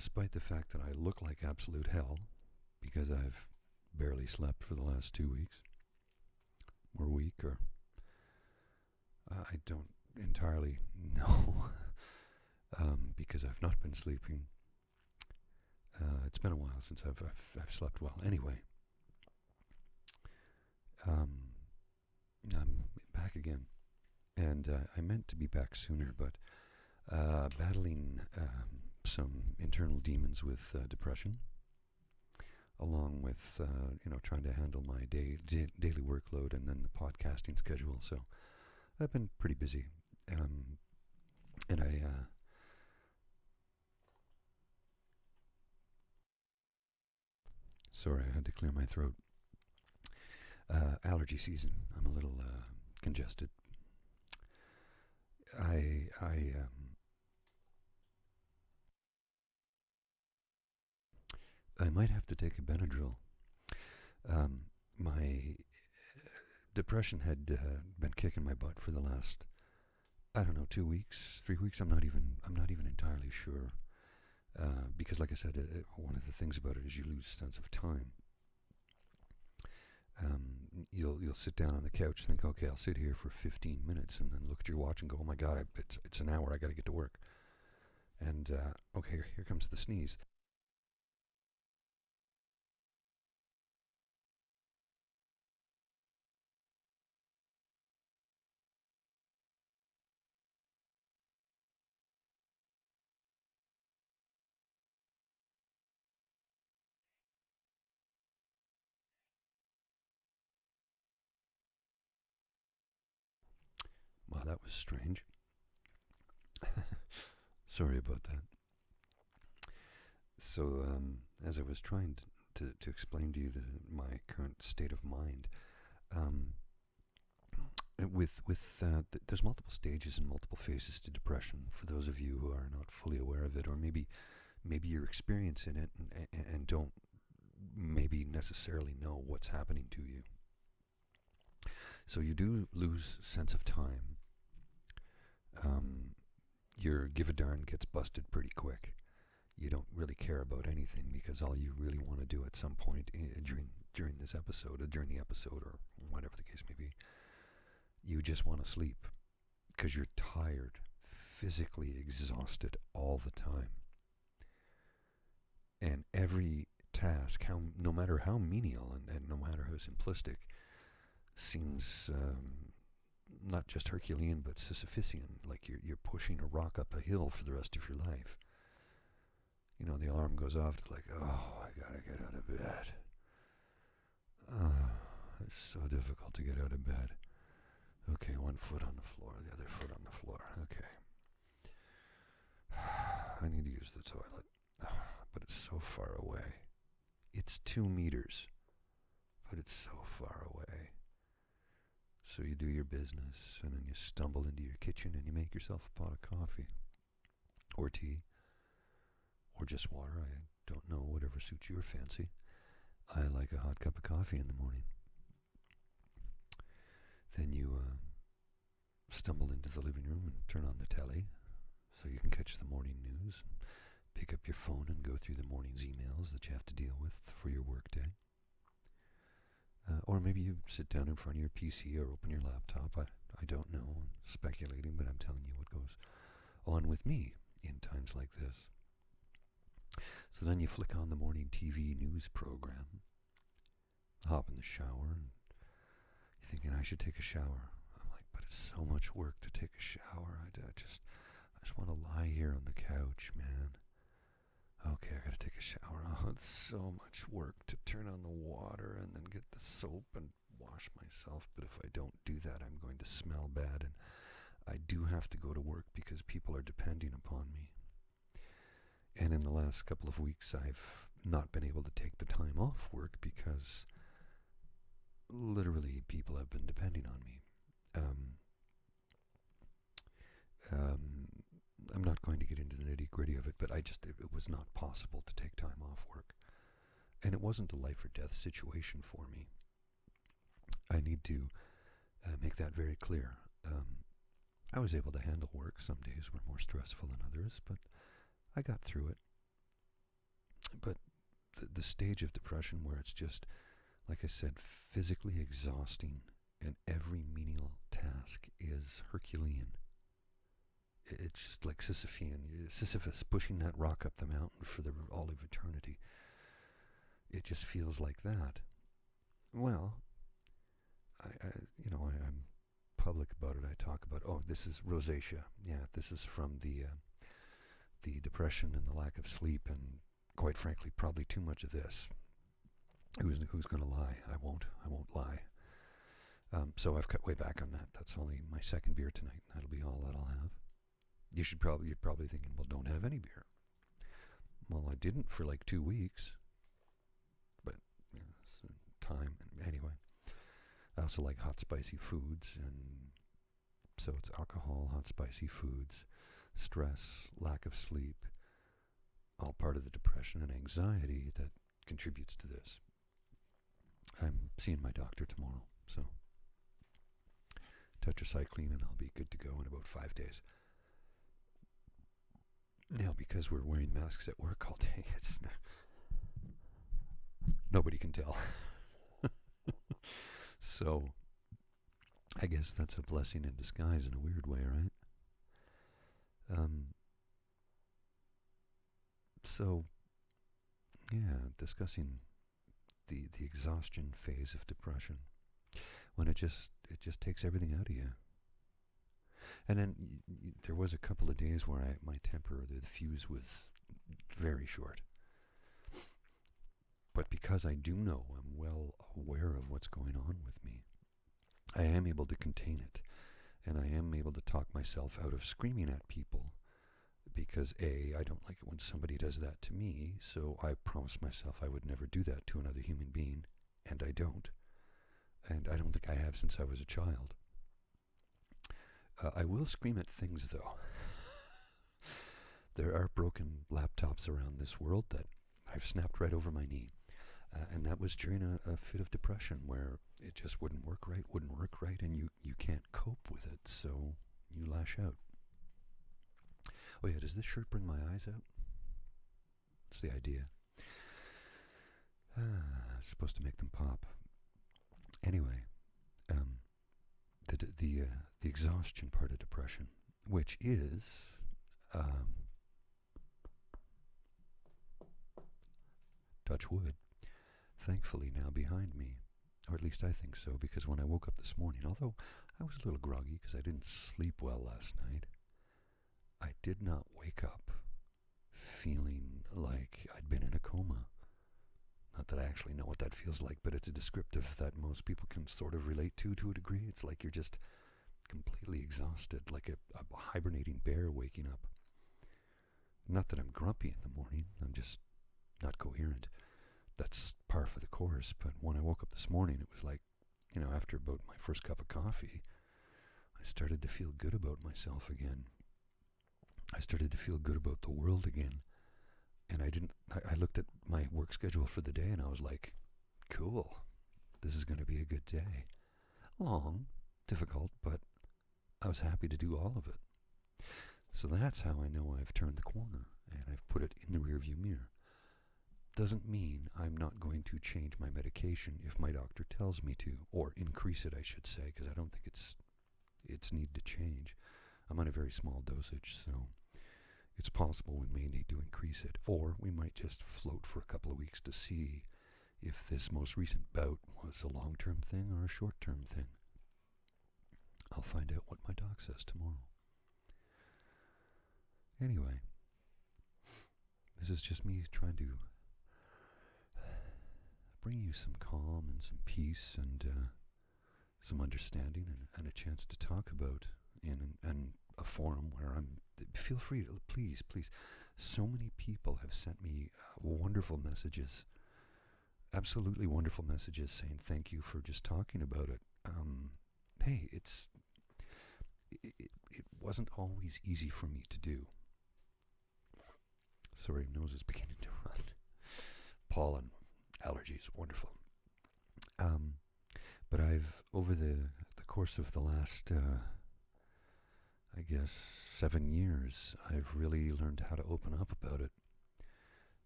despite the fact that I look like absolute hell because I've barely slept for the last 2 weeks or week, or I don't entirely know because I've not been sleeping. It's been a while since I've slept well. Anyway, I'm back again, and I meant to be back sooner, but battling some internal demons with depression, along with trying to handle my daily workload and then the podcasting schedule. So I've been pretty busy, and I. Sorry, I had to clear my throat. Allergy season. I'm a little congested. I might have to take a Benadryl. My depression had been kicking my butt for the last, I don't know, 2 weeks, 3 weeks. I'm not even entirely sure. Because, like I said, one of the things about it is you lose sense of time. You'll sit down on the couch, think, okay, I'll sit here for 15 minutes, and then look at your watch and go, oh my God, it's an hour. I got to get to work. And okay, here comes the sneeze. Wow, that was strange. Sorry about that. So, as I was trying to explain to you my current state of mind, there's multiple stages and multiple phases to depression. For those of you who are not fully aware of it, or maybe you're experiencing it and don't maybe necessarily know what's happening to you. So you do lose sense of time. Your give a darn gets busted pretty quick. You don't really care about anything because all you really want to do at some point during this episode, or during the episode, or whatever the case may be, you just want to sleep because you're tired, physically exhausted all the time. And every task, no matter how menial and no matter how simplistic, seems not just Herculean but Sisyphean, like you're pushing a rock up a hill for the rest of your life. You know, the alarm goes off, it's like, oh, I gotta get out of bed. Oh, it's so difficult to get out of bed. Okay, one foot on the floor, the other foot on the floor. Okay. I need to use the toilet. But it's so far away. It's 2 meters, but it's so far away. So you do your business, and then you stumble into your kitchen and you make yourself a pot of coffee, or tea, or just water. I don't know, whatever suits your fancy. I like a hot cup of coffee in the morning. Then you stumble into the living room and turn on the telly so you can catch the morning news, pick up your phone and go through the morning's emails that you have to deal with for your workday. Or maybe you sit down in front of your PC or open your laptop. I don't know. I'm speculating, but I'm telling you what goes on with me in times like this. So then you flick on the morning TV news program, hop in the shower, and you're thinking, I should take a shower. I'm like, but it's so much work to take a shower. I just want to lie here on the couch, man. Okay, I gotta take a shower. Oh, it's so much work to turn on the water and then get the soap and wash myself. But if I don't do that, I'm going to smell bad. And I do have to go to work because people are depending upon me. And in the last couple of weeks, I've not been able to take the time off work because literally people have been depending on me. I'm not going to get into the nitty-gritty of it, but it was not possible to take time off work. And it wasn't a life or death situation for me. I need to make that very clear. I was able to handle work. Some days were more stressful than others, but I got through it. But the stage of depression where it's just, like I said, physically exhausting, and every menial task is Herculean. It's just like Sisyphus pushing that rock up the mountain for all of eternity. It just feels like that. Well, I'm public about it. I talk about, this is rosacea. Yeah, this is from the depression and the lack of sleep, and quite frankly, probably too much of this. Who's going to lie? I won't lie. So I've cut way back on that. That's only my second beer tonight. That'll be all that I'll have. You're probably thinking, well, don't have any beer. Well, I didn't for like 2 weeks. But it's time. Anyway, I also like hot, spicy foods, and so it's alcohol, hot, spicy foods, stress, lack of sleep, all part of the depression and anxiety that contributes to this. I'm seeing my doctor tomorrow, so tetracycline, and I'll be good to go in about 5 days. Now, because we're wearing masks at work all day, nobody can tell. So, I guess that's a blessing in disguise in a weird way, right? So, yeah, discussing the exhaustion phase of depression, when it just takes everything out of you. And then there was a couple of days where my temper, the fuse was very short. But because I do know, I'm well aware of what's going on with me, I am able to contain it. And I am able to talk myself out of screaming at people, because A, I don't like it when somebody does that to me, so I promised myself I would never do that to another human being, and I don't. And I don't think I have since I was a child. I will scream at things, though. There are broken laptops around this world that I've snapped right over my knee. And that was during a fit of depression where it just wouldn't work right, and you can't cope with it, so you lash out. Oh yeah, does this shirt bring my eyes out? It's the idea. It's supposed to make them pop. Anyway, the exhaustion part of depression, which is touch wood, thankfully now behind me, or at least I think so, because when I woke up this morning, although I was a little groggy because I didn't sleep well last night, I did not wake up feeling like I'd been in a coma. Not that I actually know what that feels like, but it's a descriptive that most people can sort of relate to a degree. It's like you're just completely exhausted, like a hibernating bear waking up. Not that I'm grumpy in the morning, I'm just not coherent. That's par for the course, but when I woke up this morning, it was like, after about my first cup of coffee, I started to feel good about myself again. I started to feel good about the world again. And I looked at my work schedule for the day and I was like, cool, this is going to be a good day. Long, difficult, but I was happy to do all of it. So that's how I know I've turned the corner and I've put it in the rearview mirror. Doesn't mean I'm not going to change my medication if my doctor tells me to, or increase it, I should say, because I don't think it's need to change. I'm on a very small dosage, so it's possible we may need to increase it, or we might just float for a couple of weeks to see if this most recent bout was a long-term thing or a short-term thing. I'll find out what my doc says tomorrow. Anyway, this is just me trying to bring you some calm and some peace and some understanding and a chance to talk about in a forum where feel free to, please, so many people have sent me wonderful messages, absolutely wonderful messages saying thank you for just talking about it. Hey, it wasn't always easy for me to do. Sorry, nose is beginning to run. Pollen, allergies, wonderful. But I've, over the course of the last, 7 years, I've really learned how to open up about it.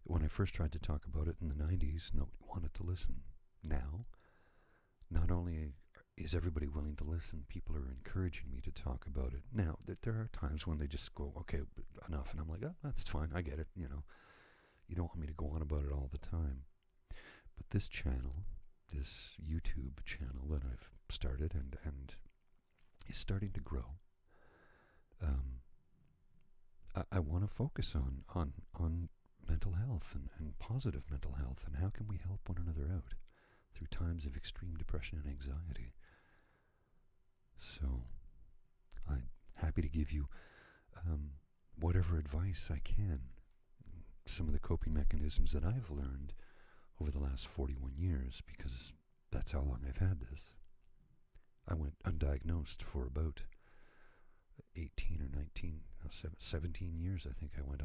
When I first tried to talk about it in the 90s, nobody wanted to listen. Now, not only is everybody willing to listen, people are encouraging me to talk about it. Now, there are times when they just go, okay, enough. And I'm like, oh, that's fine, I get it, you know. You don't want me to go on about it all the time. But this channel, this YouTube channel that I've started and is starting to grow, I want to focus on mental health and positive mental health, and how can we help one another out through times of extreme depression and anxiety. So I'm happy to give you whatever advice I can, some of the coping mechanisms that I've learned over the last 41 years, because that's how long I've had this. I went undiagnosed for about 18 or 19, 17 years, I think I went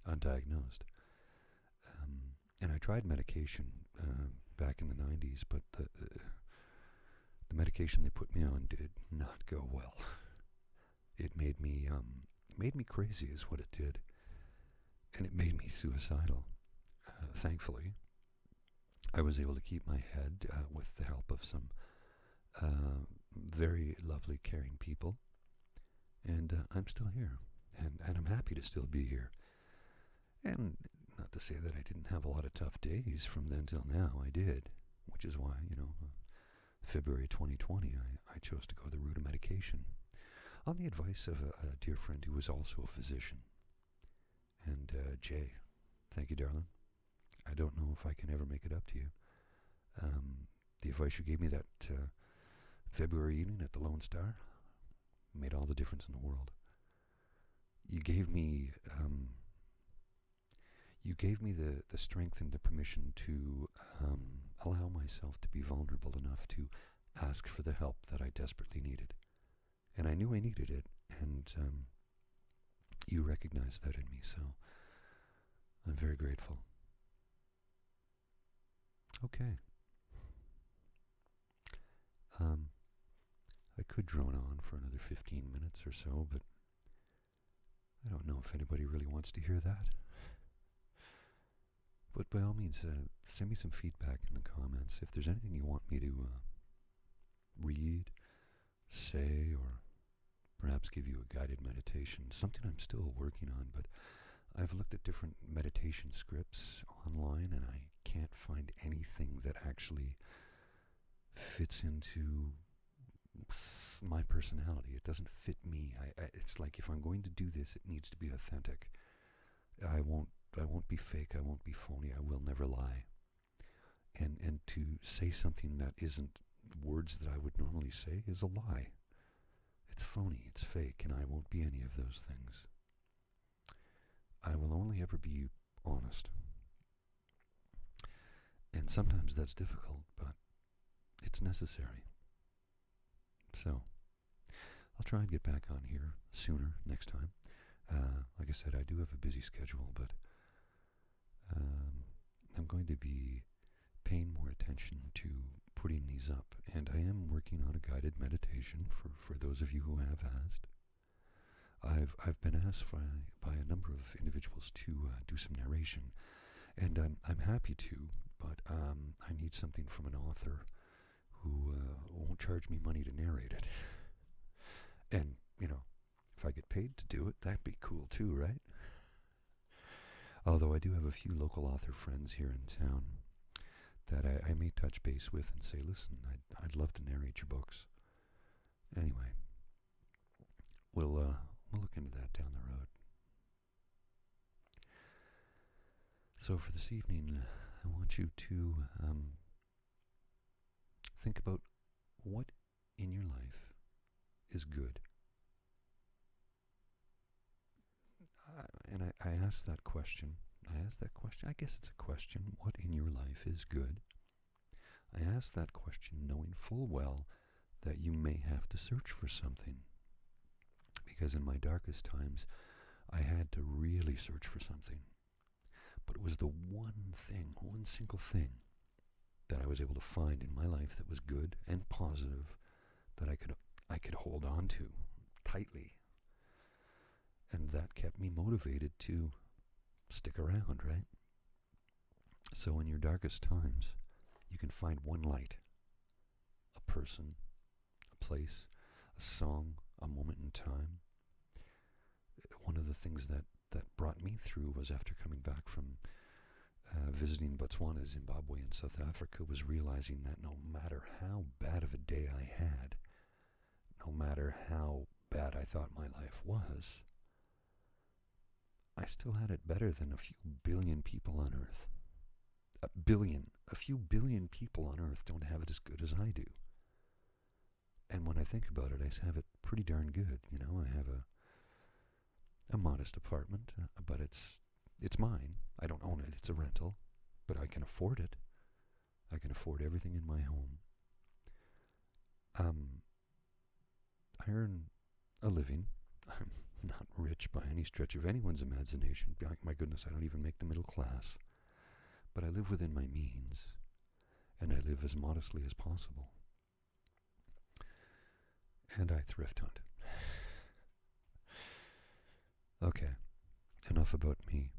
undiagnosed. And I tried medication back in the 90s, but the medication they put me on did not go well. It made me crazy is what it did. And it made me suicidal. Thankfully, I was able to keep my head with the help of some very lovely, caring people. And I'm still here. And I'm happy to still be here. And not to say that I didn't have a lot of tough days from then till now. I did. Which is why, February 2020, I chose to go the route of medication, on the advice of a dear friend who was also a physician. And Jay, thank you, darling. I don't know if I can ever make it up to you. The advice you gave me that February evening at the Lone Star made all the difference in the world. You gave me the strength and the permission to allow myself to be vulnerable enough to ask for the help that I desperately needed. And I knew I needed it, and you recognized that in me, so I'm very grateful. Okay. I could drone on for another 15 minutes or so, but I don't know if anybody really wants to hear that. But by all means, send me some feedback in the comments. If there's anything you want me to read, say, or perhaps give you a guided meditation, something I'm still working on, but I've looked at different meditation scripts online, and I can't find anything that actually fits into my personality. It doesn't fit me. It's like, if I'm going to do this, it needs to be authentic. I won't be fake. I won't be phony. I will never lie. And to say something that isn't words that I would normally say is a lie. It's phony. It's fake, and I won't be any of those things. I will only ever be honest. And sometimes that's difficult, but it's necessary. So, I'll try and get back on here sooner next time. Like I said, I do have a busy schedule, but I'm going to be paying more attention to putting these up. And I am working on a guided meditation for those of you who have asked. I've been asked by a number of individuals to do some narration, and I'm happy to, but I need something from an author who won't charge me money to narrate it. And, if I get paid to do it, that'd be cool too, right? Although I do have a few local author friends here in town that I may touch base with and say, listen, I'd love to narrate your books. Anyway, we'll look into that down the road. So for this evening, I want you to think about what in your life is good. And I asked that question. I guess it's a question. What in your life is good? I asked that question knowing full well that you may have to search for something. Because in my darkest times, I had to really search for something. But it was the one single thing that I was able to find in my life that was good and positive, that I could hold on to tightly. And that kept me motivated to stick around, right? So in your darkest times, you can find one light, a person, a place, a song, a moment in time. One of the things that brought me through was after coming back from visiting Botswana, Zimbabwe, and South Africa, was realizing that no matter how bad of a day I had, no matter how bad I thought my life was, I still had it better than a few billion people on Earth. A few billion people on Earth don't have it as good as I do. And when I think about it, I have it pretty darn good. You know, I have a modest apartment, but it's mine. I don't own it. It's a rental, but I can afford it. I can afford everything in my home. I earn a living. I'm not rich by any stretch of anyone's imagination. My goodness, I don't even make the middle class. But I live within my means, and I live as modestly as possible. And I thrift hunt. Okay, enough about me.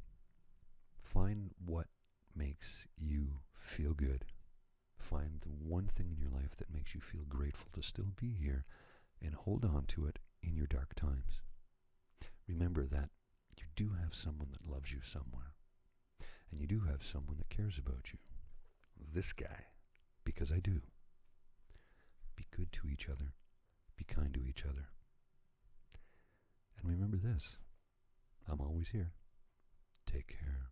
Find what makes you feel good. Find the one thing in your life that makes you feel grateful to still be here, and hold on to it in your dark times. Remember that you do have someone that loves you somewhere, and you do have someone that cares about you. This guy, because I do. Be good to each other. Be kind to each other. And remember this, I'm always here. Take care.